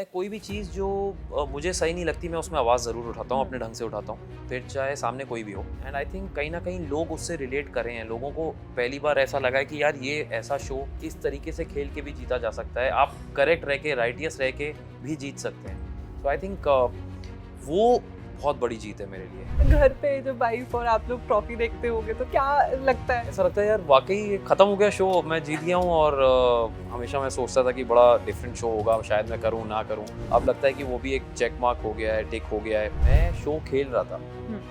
मैं कोई भी चीज़ जो मुझे सही नहीं लगती मैं उसमें आवाज़ ज़रूर उठाता हूँ, अपने ढंग से उठाता हूँ, फिर चाहे सामने कोई भी हो। एंड आई थिंक कहीं ना कहीं लोग उससे रिलेट कर रहे हैं। लोगों को पहली बार ऐसा लगा है कि यार ये ऐसा शो इस तरीके से खेल के भी जीता जा सकता है, आप करेक्ट रह के राइटियस रह के भी जीत सकते हैं। तो आई थिंक वो बहुत बड़ी जीत है मेरे लिए। घर पे जब वाइफ और आप लोग ट्रॉफी देखते होगे तो क्या लगता है? ऐसा लगता है यार वाकई ये खत्म हो गया शो, मैं जीत गया हूँ। और हमेशा मैं सोचता था कि बड़ा डिफरेंट शो होगा, शायद मैं करूँ ना करूँ। अब लगता है कि वो भी एक चेक मार्क हो गया है, टिक हो गया है। मैं शो खेल रहा था,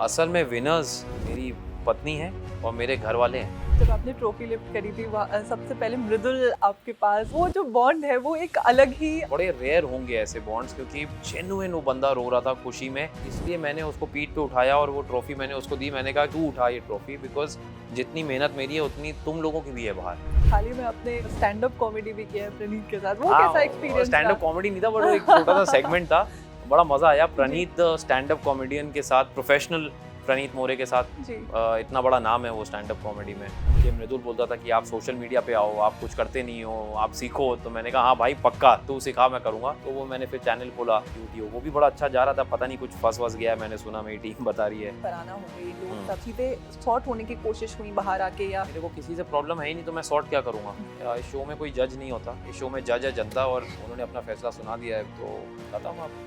असल में विनर्स मेरी पत्नी है और मेरे घर वाले हैं। जब आपने ट्रॉफी लिफ्ट करी थी सबसे पहले मृदुल आपके पास, वो जो बॉन्ड है वो एक अलग ही। बड़े रेयर होंगे ऐसे बॉन्ड्स, क्योंकि जेन्युइन वो बंदा रो रहा था खुशी में, इसलिए मैंने उसको पीठ पे उठाया और वो ट्रॉफी मैंने उसको दी। मैंने कहा तू उठा ये ट्रॉफी, बिकॉज जितनी मेहनत मेरी है उतनी तुम लोगों की भी है बाहर। हाल ही में आपने स्टैंड अप कॉमेडी भी किया है प्रणीत के साथ, वो कैसा एक्सपीरियंस? स्टैंड अप कॉमेडी नहीं था, बट वो एक छोटा सा सेगमेंट था, बड़ा मजा आया। प्रणीत स्टैंड अप कॉमेडियन के साथ, प्रोफेशनल प्रणीत मोरे के साथ, जी। इतना बड़ा नाम है वो स्टैंड अप कॉमेडी में। ये मृदुल बोलता था कि आप सोशल मीडिया पे आओ, आप कुछ करते नहीं हो, आप सीखो। तो मैंने कहा हाँ भाई पक्का, तू सिखा मैं करूँगा। तो वो मैंने फिर चैनल खोला यूट्यूब, वो भी बड़ा अच्छा जा रहा था। पता नहीं कुछ फंस गया, मैंने सुना मेरी टीम बता रही है। कराना हो गई, लोग सब चीजें सॉर्ट होने की कोशिश हुई बाहर आके, या मेरे को किसी से प्रॉब्लम है ही नहीं, तो मैं सॉर्ट क्या करूँगा। इस शो में कोई जज नहीं होता, इस शो में जज है जनता, और उन्होंने अपना फैसला सुना दिया है, तो खत्म अब।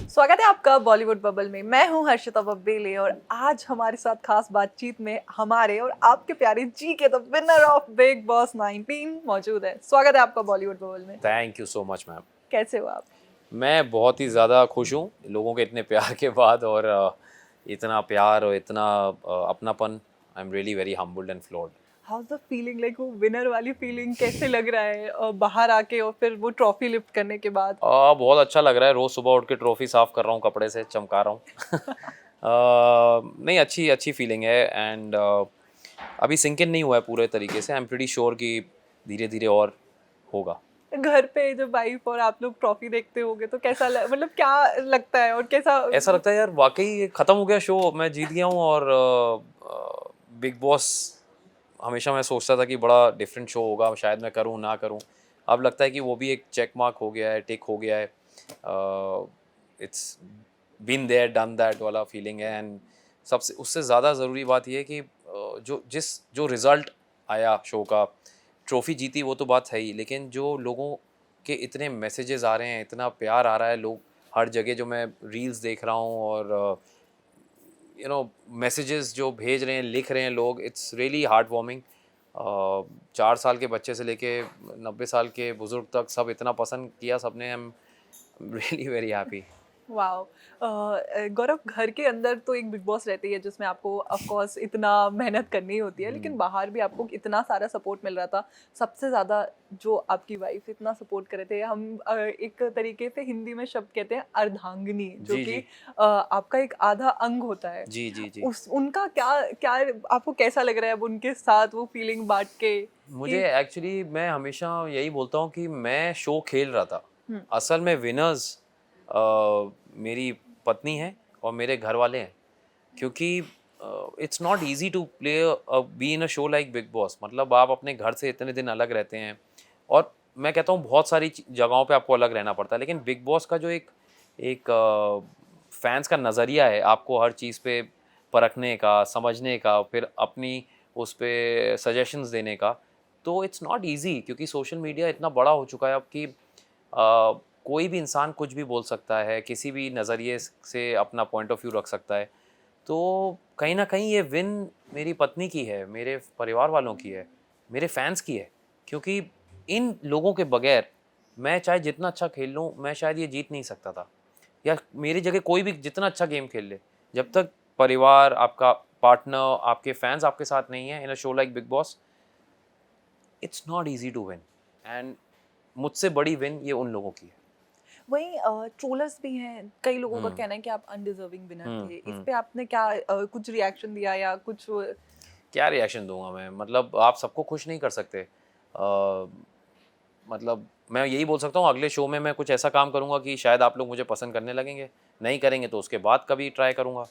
स्वागत है आपका बॉलीवुड बबल में। मैं हूं हर्षिता बब्बेले और आज हमारे साथ खास बातचीत में हमारे और आपके प्यारे जी के the winner of big boss 19 मौजूद है। स्वागत है आपका बॉलीवुड बबल में। Thank you so much ma'am. कैसे हो आप? मैं बहुत ही ज़्यादा खुश हूँ लोगों के इतने प्यार के बाद, और इतना प्यार और इतना अपनापन। आई am really very humbled and floored. House the feeling, like वो विनर वाली फीलिंग कैसे लग रहा है बाहर आके और फिर वो ट्रॉफी लिफ्ट करने के बाद? बहुत अच्छा लग रहा है। रोज़ सुबह उठ के ट्रॉफी साफ़ कर रहा हूँ, कपड़े से चमका रहा हूँ। नहीं, अच्छी अच्छी फीलिंग है। एंड अभी सिंक इन नहीं हुआ है पूरे तरीके से। आई एम प्रीटी श्योर कि धीरे धीरे और होगा। घर पे जब वाइफ और आप लोग ट्रॉफी देखते होगे तो कैसा मतलब क्या लगता है और कैसा? ऐसा लगता है यार वाकई ये खत्म हो गया शो, मैं जीत गया हूँ। और बिग बॉस हमेशा मैं सोचता था कि बड़ा डिफरेंट शो होगा, शायद मैं करूँ ना करूँ। अब लगता है कि वो भी एक चेक मार्क हो गया है, टिक हो गया है। It's been there done that वाला फीलिंग है। एंड सबसे उससे ज़्यादा ज़रूरी बात यह है कि जो रिज़ल्ट आया शो का, ट्रॉफ़ी जीती वो तो बात है ही, लेकिन जो लोगों के इतने मैसेजेस आ रहे हैं, इतना प्यार आ रहा है, लोग हर जगह जो मैं रील्स देख रहा हूँ और मैसेजेस जो भेज रहे हैं, लिख रहे हैं लोग, इट्स रियली हार्ट वार्मिंग। 4 साल के बच्चे से लेके 90 साल के बुजुर्ग तक सब इतना पसंद किया सबने। I am really very happy. Wow. Gaurav, घर के अंदर तो एक बिग बॉस रहती है जिसमें आपको ऑफ कोर्स इतना मेहनत करनी होती है, लेकिन बाहर भी आपको इतना सारा सपोर्ट मिल रहा था। सबसे ज़्यादा जो आपकी वाइफ इतना सपोर्ट कर रहे थे, हम एक तरीके से हिंदी में शब्द कहते हैं अर्धांगिनी, जो जी, कि जी। आपका एक आधा अंग होता है। जी, जी, जी। उस उनका क्या क्या आपको कैसा लग रहा है अब उनके साथ वो फीलिंग बांट के? मुझे एक्चुअली, मैं हमेशा यही बोलता हूँ कि मैं शो खेल रहा था, असल में विनर्स मेरी पत्नी है और मेरे घर वाले हैं। क्योंकि it's not easy to play be in a show like Bigg Boss. मतलब आप अपने घर से इतने दिन अलग रहते हैं, और मैं कहता हूँ बहुत सारी जगहों पे आपको अलग रहना पड़ता है, लेकिन बिग बॉस का जो एक एक फैंस का नज़रिया है आपको हर चीज़ पे परखने का, समझने का, फिर अपनी उस पे सजेशंस देने का, तो इट्स नॉट इजी। क्योंकि सोशल मीडिया इतना बड़ा हो चुका है अब कि कोई भी इंसान कुछ भी बोल सकता है, किसी भी नज़रिए से अपना पॉइंट ऑफ व्यू रख सकता है। तो कहीं ना कहीं ये विन मेरी पत्नी की है, मेरे परिवार वालों की है, मेरे फैंस की है। क्योंकि इन लोगों के बगैर मैं चाहे जितना अच्छा खेल लूँ, मैं शायद ये जीत नहीं सकता था। या मेरी जगह कोई भी जितना अच्छा गेम खेल ले, जब तक परिवार, आपका पार्टनर, आपके फैंस आपके साथ नहीं है in a show like Bigg Boss, it's not easy to win. And मुझसे बड़ी विन ये उन लोगों की है। वहीं ट्रोलर्स भी हैं, कई लोगों का कहना है कि आप अनडिजर्विंग विनर थे। इस पे आपने क्या कुछ रिएक्शन दिया या कुछ? क्या रिएक्शन दूंगा मैं? मतलब आप सबको खुश नहीं कर सकते। मतलब मैं यही बोल सकता हूँ अगले शो में मैं कुछ ऐसा काम करूँगा कि शायद आप लोग मुझे पसंद करने लगेंगे। नहीं करेंगे तो उसके बाद कभी ट्राई करूँगा।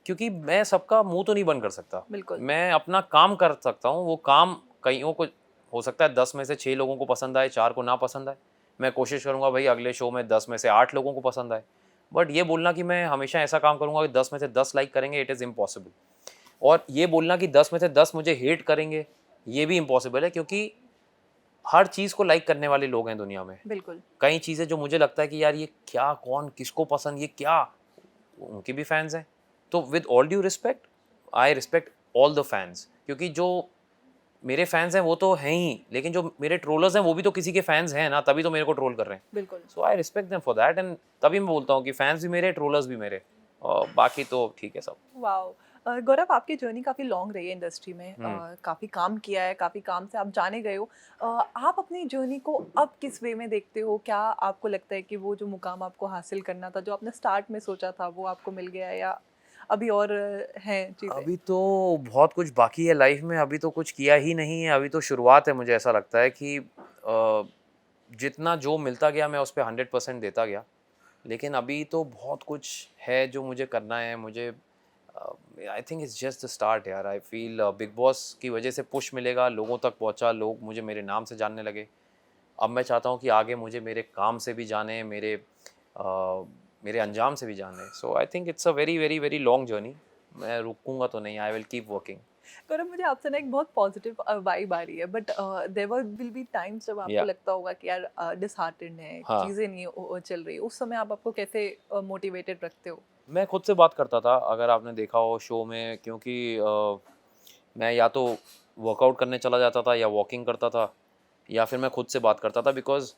क्योंकि मैं सबका मुंह तो नहीं बंद कर सकता। बिल्कुल। मैं अपना काम कर सकता हूँ। वो काम कईयों को हो सकता है 10 में से 6 लोगों को पसंद आए, 4 को ना पसंद आए। मैं कोशिश करूँगा भाई अगले शो में 10 में से 8 लोगों को पसंद आए। बट ये बोलना कि मैं हमेशा ऐसा काम करूँगा कि 10 में से 10 लाइक करेंगे, इट इज़ इम्पॉसिबल। और ये बोलना कि 10 में से 10 मुझे हेट करेंगे, ये भी इम्पॉसिबल है, क्योंकि हर चीज़ को लाइक करने वाले लोग हैं दुनिया में। बिल्कुल। कई चीज़ें जो मुझे लगता है कि यार ये क्या, कौन, किसको पसंद, ये क्या, उनके भी फैंस हैं। तो with all due respect, I respect all the fans, क्योंकि जो मेरे फैंस हैं वो तो हैं ही, लेकिन जो मेरे ट्रोलर्स हैं वो भी तो किसी के फैंस हैं ना, तभी तो मेरे को ट्रोल कर रहे हैं। बिल्कुल। So I respect them for that, and तभी मैं बोलता हूँ कि फैंस भी मेरे, ट्रोलर्स भी मेरे, और बाकी तो ठीक है सब। वाओ! गौरव, आपकी जर्नी काफ़ी लॉन्ग रही है इंडस्ट्री में, काफ़ी काम किया है, काफ़ी काम से आप जाने गए हो। आप अपनी जर्नी को अब किस वे में देखते हो? क्या आपको लगता है कि वो जो मुकाम आपको हासिल करना था, जो आपने स्टार्ट में सोचा था, वो आपको मिल गया है, या अभी और हैं चीज़ें? अभी तो बहुत कुछ बाकी है लाइफ में, अभी तो कुछ किया ही नहीं है, अभी तो शुरुआत है। मुझे ऐसा लगता है कि जितना जो मिलता गया मैं उस पर 100% देता गया, लेकिन अभी तो बहुत कुछ है जो मुझे करना है। मुझे I think it's just the start यार। आई फील बिग बॉस की वजह से पुश मिलेगा, लोगों तक पहुंचा, लोग मुझे मेरे नाम से जानने लगे। अब मैं चाहता हूँ कि आगे मुझे मेरे काम से भी जाने, मेरे अंजाम से भी जाने। So I think it's a very very very long journey. मैं रुकूंगा तो नहीं, I will keep working. Gaurav, मुझे आपसे ना एक बहुत पॉजिटिव वाइब आ रही है, but there will be times जब आपको या लगता होगा कि यार डिसहार्टेंड है, हाँ, चीज़ें नहीं चल रही, उस समय आप आपको कैसे मोटिवेटेड रखते हो? मैं खुद से बात करता था, अगर आपने देखा हो शो में, क्योंकि मैं या तो वर्कआउट करने चला जाता था या वॉकिंग करता था, या फिर मैं खुद से बात करता था। बिकॉज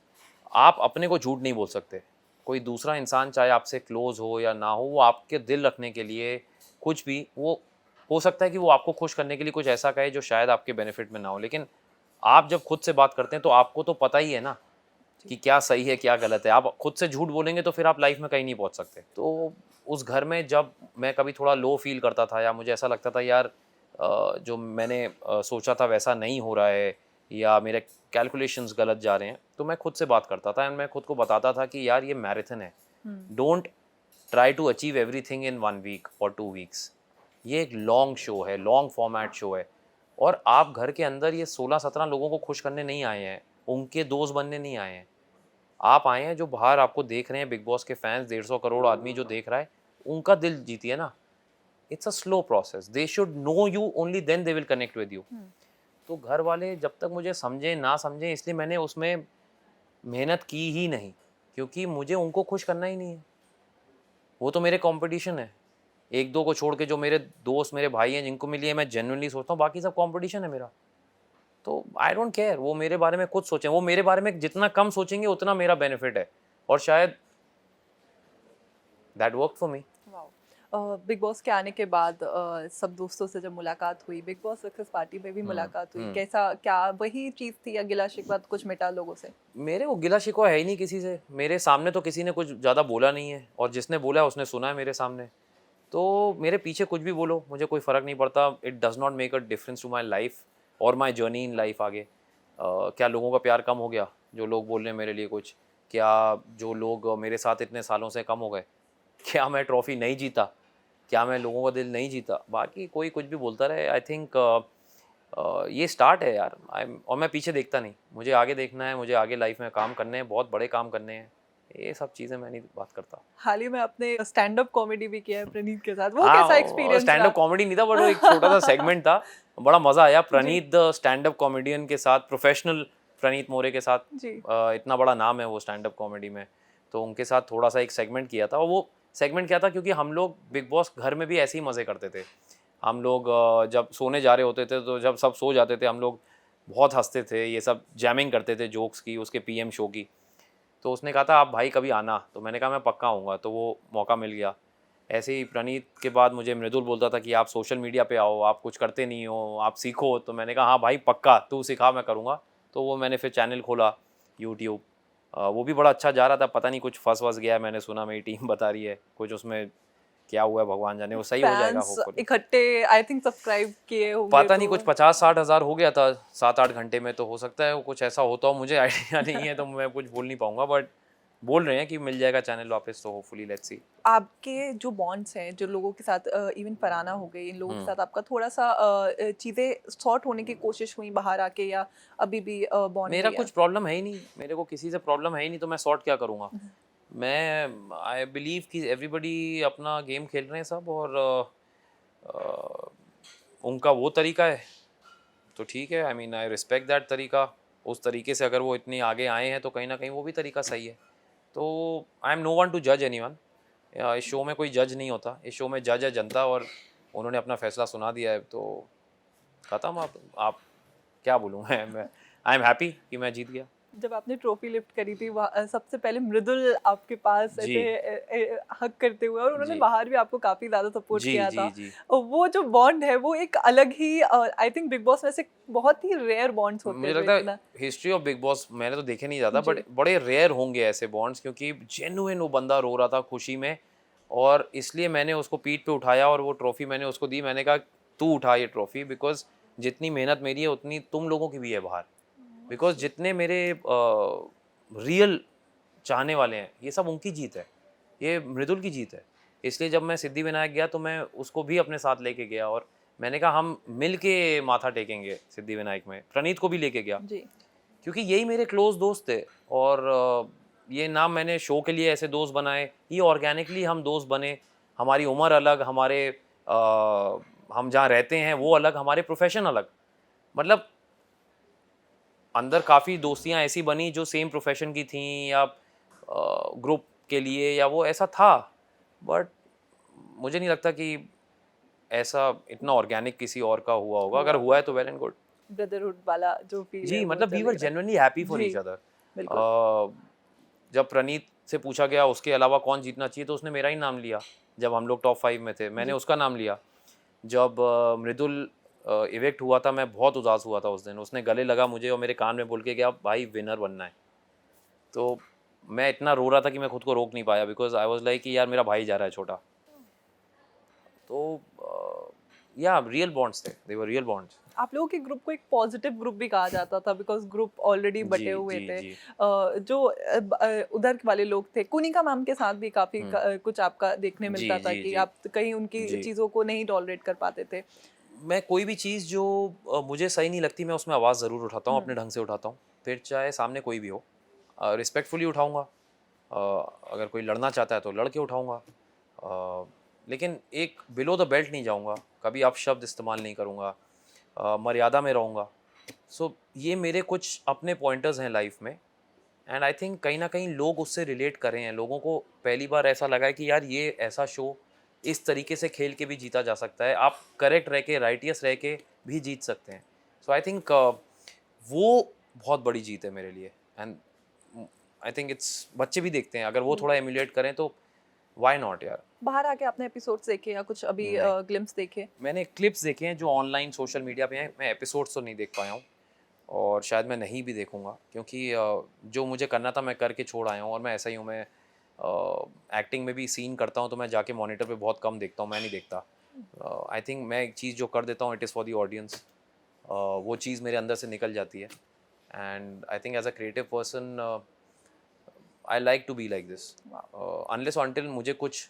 आप अपने को झूठ नहीं बोल सकते। कोई दूसरा इंसान चाहे आपसे क्लोज हो या ना हो, वो आपके दिल रखने के लिए कुछ भी, वो हो सकता है कि वो आपको खुश करने के लिए कुछ ऐसा कहे जो शायद आपके बेनिफिट में ना हो। लेकिन आप जब खुद से बात करते हैं तो आपको तो पता ही है ना जी। कि क्या सही है क्या गलत है। आप खुद से झूठ बोलेंगे तो फिर आप लाइफ में कहीं नहीं पहुंच सकते। तो उस घर में जब मैं कभी थोड़ा लो फील करता था, या मुझे ऐसा लगता था यार जो मैंने सोचा था वैसा नहीं हो रहा है, या मेरे कैलकुलेशंस गलत जा रहे हैं, तो मैं खुद से बात करता था एंड मैं खुद को बताता था कि यार ये मैराथन है। Don't try to achieve everything in 1 week और 2 वीक्स। ये एक लॉन्ग शो है, लॉन्ग फॉर्मेट शो है, और आप घर के अंदर ये 16-17 लोगों को खुश करने नहीं आए हैं, उनके दोस्त बनने नहीं आए हैं। आप आए हैं जो बाहर आपको देख रहे हैं, बिग बॉस के फैंस 150 करोड़ आदमी जो देख रहा है, उनका दिल जीतिए ना। It's a slow process, they should know you, only then they will connect with you. तो घर वाले जब तक मुझे समझें ना समझें, इसलिए मैंने उसमें मेहनत की ही नहीं, क्योंकि मुझे उनको खुश करना ही नहीं है। वो तो मेरे कंपटीशन है, एक दो को छोड़ के जो मेरे दोस्त, मेरे भाई हैं, जिनको मिली है, मैं जेन्युइनली सोचता हूँ, बाकी सब कंपटीशन है मेरा। तो आई डोंट केयर वो मेरे बारे में कुछ सोचें, वो मेरे बारे में जितना कम सोचेंगे उतना मेरा बेनिफिट है, और शायद that work for me. Big Boss के आने के बाद सब दोस्तों से जब मुलाकात हुई, बिग बॉस सक्सेस पार्टी में भी मुलाकात हुई, कैसा, क्या वही चीज़ थी या गिला शिकवा कुछ मिटा लोगों से? मेरे को गिला शिकवा है ही नहीं किसी से, मेरे सामने तो किसी ने कुछ ज़्यादा बोला नहीं है, और जिसने बोला है उसने सुना है मेरे सामने। तो मेरे पीछे कुछ भी बोलो, मुझे कोई फ़र्क नहीं पड़ता। It does not make a difference to my life और माई जर्नी इन लाइफ आगे। क्या लोगों का प्यार कम हो गया जो लोग बोल रहे हैं मेरे लिए कुछ? क्या जो लोग मेरे साथ इतने सालों से कम हो गए? क्या मैं ट्रॉफी नहीं जीता? क्या मैं लोगों का दिल नहीं जीता? बाकी कोई कुछ भी बोलता रहे। आई थिंक ये स्टार्ट है यार। और मैं पीछे देखता नहीं, मुझे आगे देखना है, मुझे आगे लाइफ में काम करने हैं, बहुत बड़े काम करने हैं। ये सब चीज़ें मैं नहीं बात करता। हाल ही में आपने स्टैंड अप कॉमेडी भी किया है प्रणीत के साथ, वो हाँ, कैसा एक्सपीरियंस स्टैंड रहा? अप कॉमेडी नहीं था, बट वो एक छोटा सा सेगमेंट था। बड़ा मज़ा आया जी। प्रणीत द स्टैंड अप कॉमेडियन के साथ, प्रोफेशनल प्रणीत मोरे के साथ। जी। इतना बड़ा नाम है वो स्टैंड अप कॉमेडी में, तो उनके साथ थोड़ा सा एक सेगमेंट किया था। और वो सेगमेंट क्या था, क्योंकि हम लोग बिग बॉस घर में भी ऐसे ही मज़े करते थे। हम लोग जब सोने जा रहे होते थे, तो जब सब सो जाते थे, हम लोग बहुत हंसते थे, ये सब जैमिंग करते थे जोक्स की, उसके पीएम शो की। तो उसने कहा था आप भाई कभी आना, तो मैंने कहा मैं पक्का आऊँगा, तो वो मौका मिल गया। ऐसे ही प्रणीत के बाद मुझे मृदुल बोलता था कि आप सोशल मीडिया पे आओ, आप कुछ करते नहीं हो, आप सीखो। तो मैंने कहा हाँ भाई पक्का, तू सिखा मैं करूँगा। तो वो मैंने फिर चैनल खोला यूट्यूब। वो भी बड़ा अच्छा जा रहा था, पता नहीं कुछ फंस वस गया, मैंने सुना मेरी टीम बता रही है कुछ उसमें क्या हुआ है, भगवान जाने। वो सही हो जाएगा फैंस होपफुली। इकट्ठे आई थिंक सब्सक्राइब किए होंगे पता नहीं तो। कुछ 50-60 हज़ार हो गया था 7-8 घंटे में, तो हो सकता है वो कुछ ऐसा होता हो, मुझे आइडिया नहीं है, तो मैं कुछ बोल नहीं पाऊंगा। बट बोल रहे हैं कि मिल जाएगा चैनल वापस, तो होपफुली लेट्स सी। आपके जो बॉन्ड्स हैं, जो लोगों के साथ इवन फरहाना हो गई, इन लोगों के साथ आपका थोड़ा सा चीज़ें सॉर्ट होने की कोशिश हुई बाहर आके, या अभी भी बॉन्ड मेरा वही है? कुछ प्रॉब्लम है ही नहीं, मेरे को किसी से प्रॉब्लम है ही नहीं, तो मैं सॉर्ट क्या करूँगा। मैं आई बिलीव कि एवरीबडी अपना गेम खेल रहे हैं सब, और अ, उनका वो तरीका है तो ठीक है। I mean I respect that तरीका। उस तरीके से अगर वो इतनी आगे आए हैं तो कहीं ना कहीं वो भी तरीका सही है। तो I am no one to जज एनी वन। इस शो में कोई जज नहीं होता, इस शो में जज है जनता, और उन्होंने अपना फैसला सुना दिया है, तो ख़त्म। आप क्या बोलूँ मैं आई एम हैप्पी कि मैं जीत गया। जब आपने ट्रॉफी लिफ्ट करी थी, सबसे पहले मृदुल आपके पास जी ऐसे हक करते हुए, और उन्होंने जी बाहर भी आपको काफी ज्यादा सपोर्ट जी किया जी था। जी। और वो जो बॉन्ड है वो एक अलग ही, आई थिंक बिग बॉस में से बहुत ही रेयर बॉन्ड्स होते मुझे हैं जो लगता है इतना। हिस्ट्री ऑफ बिग बॉस मैंने तो देखे नहीं ज़्यादा, बट जी बड़े रेयर होंगे ऐसे बॉन्ड्स, क्योंकि जेन्युइन वो बंदा रो रहा था खुशी में, और इसलिए मैंने उसको पीठ पे उठाया और वो ट्रॉफी मैंने उसको दी। मैंने कहा तू उठा ये ट्रॉफी, बिकॉज जितनी मेहनत मेरी है उतनी तुम लोगों की भी है बाहर। बिकॉज जितने मेरे रियल चाहने वाले हैं, ये सब उनकी जीत है, ये मृदुल की जीत है। इसलिए जब मैं सिद्धिविनायक गया तो मैं उसको भी अपने साथ लेके गया, और मैंने कहा हम मिल के माथा टेकेंगे सिद्धिविनायक में। प्रणीत को भी लेके गया, जी। क्योंकि यही मेरे क्लोज दोस्त थे। और ये ना मैंने शो के लिए ऐसे दोस्त बनाए, ये ऑर्गेनिकली हम दोस्त बने। हमारी उम्र अलग, हमारे हम जहाँ रहते हैं वो अलग, हमारे प्रोफेशन अलग। मतलब अंदर काफ़ी दोस्तियाँ ऐसी बनी जो सेम प्रोफेशन की थी, या ग्रुप के लिए, या वो ऐसा था। बट मुझे नहीं लगता कि ऐसा इतना ऑर्गेनिक किसी और का हुआ होगा। अगर हुआ हुआ है तो वेल एंड गुड। ब्रदरहुड वाला जो फील है जी, वो मतलब वी वर चलेगा। जेन्युइनली हैप्पी फॉर जी ईच अदर। बिल्कुल। जब प्रणीत से पूछा गया उसके अलावा कौन जीतना चाहिए, तो उसने मेरा ही नाम लिया। जब हम लोग टॉप 5 में थे, मैंने जी उसका नाम लिया। जब मृदुल इवेक्ट हुआ था, मैं बहुत उदास हुआ था उस दिन। उसने गले लगा मुझे और मेरे कान में बोल के गया भाई विनर बनना है। तो मैं इतना रो रहा था कि मैं खुद को रोक नहीं पाया, बिकॉज आई वाज लाइक कि यार मेरा भाई जा रहा है छोटा। तो या रियल बॉन्ड्स थे, दे वर रियल बॉन्ड्स। आप लोगों के ग्रुप को एक पॉजिटिव ग्रुप भी कहा जाता था, बिकॉज ग्रुप ऑलरेडी जी बटे हुए जी थे। जी। जो उधर वाले लोग थे, कुनिका मैम के साथ भी काफी कुछ आपका देखने जी मिलता था जी कि जी आप कहीं उनकी जी। चीजों को नहीं टॉलरेट कर पाते थे। मैं कोई भी चीज़ जो मुझे सही नहीं लगती, मैं उसमें आवाज़ ज़रूर उठाता हूँ, हम्म। अपने ढंग से उठाता हूँ। फिर चाहे सामने कोई भी हो, रिस्पेक्टफुली उठाऊँगा। अगर कोई लड़ना चाहता है तो लड़ के उठाऊँगा। लेकिन एक बिलो द बेल्ट नहीं जाऊँगा, कभी अपशब्द इस्तेमाल नहीं करूँगा, मर्यादा में रहूँगा। सो ये मेरे कुछ अपने पॉइंटर्स हैं लाइफ में। एंड आई थिंक कहीं ना कहीं लोग उससे रिलेट कर रहे हैं। लोगों को पहली बार ऐसा लगा है कि यार ये ऐसा शो इस तरीके से खेल के भी जीता जा सकता है, आप करेक्ट रह के, राइटियस रह के भी जीत सकते हैं। सो आई थिंक वो बहुत बड़ी जीत है मेरे लिए। एंड आई थिंक इट्स, बच्चे भी देखते हैं, अगर वो थोड़ा एमुलेट करें तो वाई नॉट यार। बाहर आके आपने एपिसोड्स देखे या कुछ अभी नहीं, ग्लिम्स देखे? मैंने क्लिप्स देखे हैं जो ऑनलाइन सोशल मीडिया पे हैं, मैं एपिसोड्स तो नहीं देख पाया हूँ, और शायद मैं नहीं भी देखूंगा, क्योंकि जो मुझे करना था मैं करके छोड़ आया हूँ। और मैं ऐसा ही हूँ, मैं एक्टिंग में भी सीन करता हूँ तो मैं जाके मॉनिटर पे बहुत कम देखता हूँ, मैं नहीं देखता। आई थिंक मैं एक चीज़ जो कर देता हूँ, it is for the audience. वो चीज़ मेरे अंदर से निकल जाती है। And I think as a creative person I like to be like this. Unless until मुझे कुछ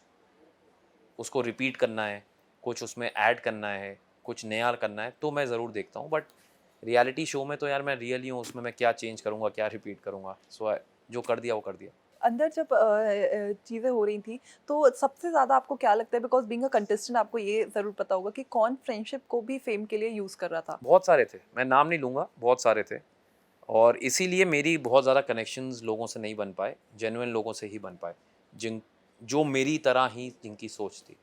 उसको रिपीट करना है, कुछ उसमें ऐड करना है, कुछ नया करना है, तो मैं ज़रूर देखता हूँ। बट रियलिटी शो में तो यार मैं रियल ही हूँ, उसमें मैं क्या चेंज करूँगा, क्या रिपीट करूँगा। सो जो कर दिया वो कर दिया। अंदर जब चीज़ें हो रही थी, तो सबसे ज़्यादा आपको क्या लगता है, बिकॉज बीइंग अ कंटेस्टेंट आपको ये ज़रूर पता होगा कि कौन फ्रेंडशिप को भी फेम के लिए यूज़ कर रहा था? बहुत सारे थे, मैं नाम नहीं लूँगा, बहुत सारे थे। और इसीलिए मेरी बहुत ज़्यादा कनेक्शंस लोगों से नहीं बन पाए, जेन्युइन लोगों से ही बन पाए, जिन जो मेरी तरह ही जिनकी सोच थी।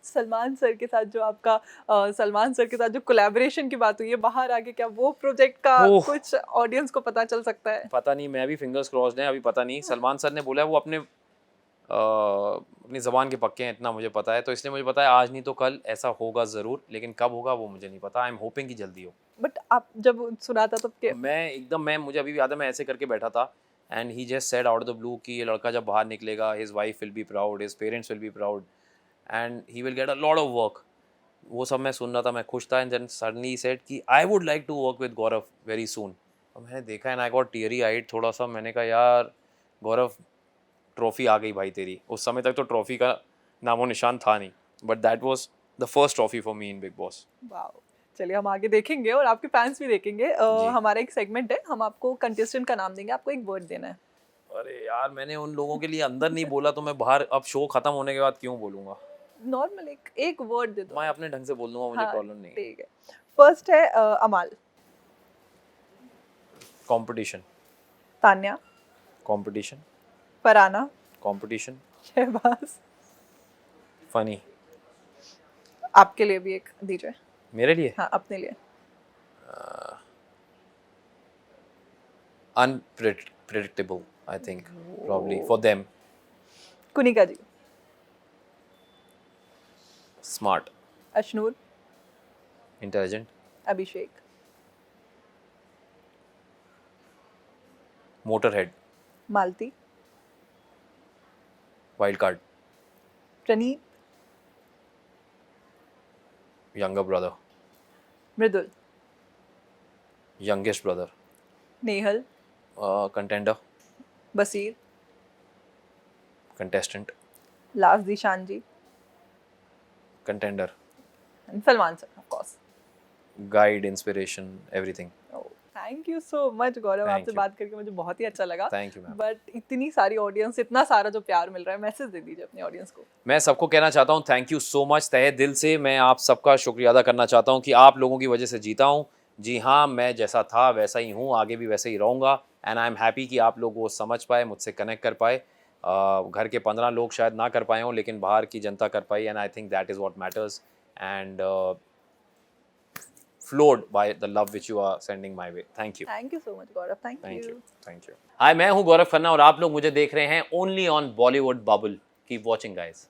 सलमान सर के साथ जो आपका सलमान सर के साथ जो कोलैबोरेशन की बात हुई है, बाहर आके क्या वो प्रोजेक्ट का ओह! कुछ ऑडियंस को पता चल सकता है? पता नहीं, मैं भी फिंगर्स क्रॉस्ड हैं, अभी पता नहीं। सलमान सर ने बोला है वो अपनी ज़बान के पक्के हैं, इतना मुझे पता है। तो इसलिए मुझे पता है आज नहीं तो कल ऐसा होगा ज़रूर, लेकिन कब होगा वो मुझे नहीं पता। आई एम होपिंग कि जल्दी हो। बट आप जब सुना था तब के मैं मुझे अभी भी याद है, मैं ऐसे करके बैठा था, and he just said out of the blue कि ये लड़का जब बाहर निकलेगा, his wife will be proud, his parents will be proud, and he will get a lot of work. वो सब मैं सुन रहा था, मैं खुश था। And then suddenly he said कि I would like to work with Gaurav very soon. और मैंने देखा and I got teary eyed थोड़ा सा। मैंने कहा यार गौरव, ट्रॉफी आ गई भाई तेरी। उस समय तक तो ट्रॉफी का नामो निशान था नहीं, but that was the first trophy for me in big boss. Wow. चलिए हम आगे देखेंगे और आपके फैंस भी देखेंगे। जी। हमारा एक सेगमेंट है, हम आपको कंटेस्टेंट का नाम देंगे, आपको एक वर्ड देना है। अरे यार, मैंने उन लोगों के लिए अंदर नहीं बोला तो मैं बाहर अब शो खत्म होने के बाद क्यों बोलूंगा? नॉर्मल एक वर्ड दे दो। मैं अपने ढंग से बोल दूंगा, मुझे हाँ प्रॉब्लम नहीं है। ठीक है। फर्स्ट है Amaal. Competition. Tanya. Competition. Farhana. Competition. Shehbaz. Funny. आपके लिए भी एक दीजिए। मेरे लिए हाँ अपने लिए। Unpredictable, I think, probably for them. Kunika ji. Smart. Ashnoor. Intelligent. Abhishek. Motorhead. Malti. Wild card. Praneet. Younger brother. Mridul. Youngest brother. Nehal. Contender. Baseer. Contestant. Last Dishan ji. Contender. Salman sir of course. Guide, inspiration, everything. Thank you so much Gaurav, Thank आपसे you. बात करके मुझे बहुत ही अच्छा लगा। Thank you, ma'am. But इतनी सारी audience, इतना सारा जो प्यार मिल रहा है, मैसेज दे दीजिए अपनी ऑडियंस को। मैं सबको कहना चाहता हूँ थैंक यू सो मच, तहे दिल से मैं आप सबका शुक्रिया अदा करना चाहता हूँ कि आप लोगों की वजह से जीता हूँ। जी हाँ, मैं जैसा था वैसा ही हूँ, आगे भी वैसे ही रहूँगा। एंड आई एम हैप्पी कि आप लोग वो समझ पाए, मुझसे कनेक्ट कर पाए। घर के 15 लोग शायद ना कर पाए हों, लेकिन बाहर की जनता कर पाई। And I think that is what matters. And floored by the love which you are sending my way. Thank you. Thank you so much Gaurav, thank Thank you. you. Thank you. Hi, मैं हूँ गौरव खन्ना और आप लोग मुझे देख रहे हैं only on Bollywood Bubble. Keep watching, guys.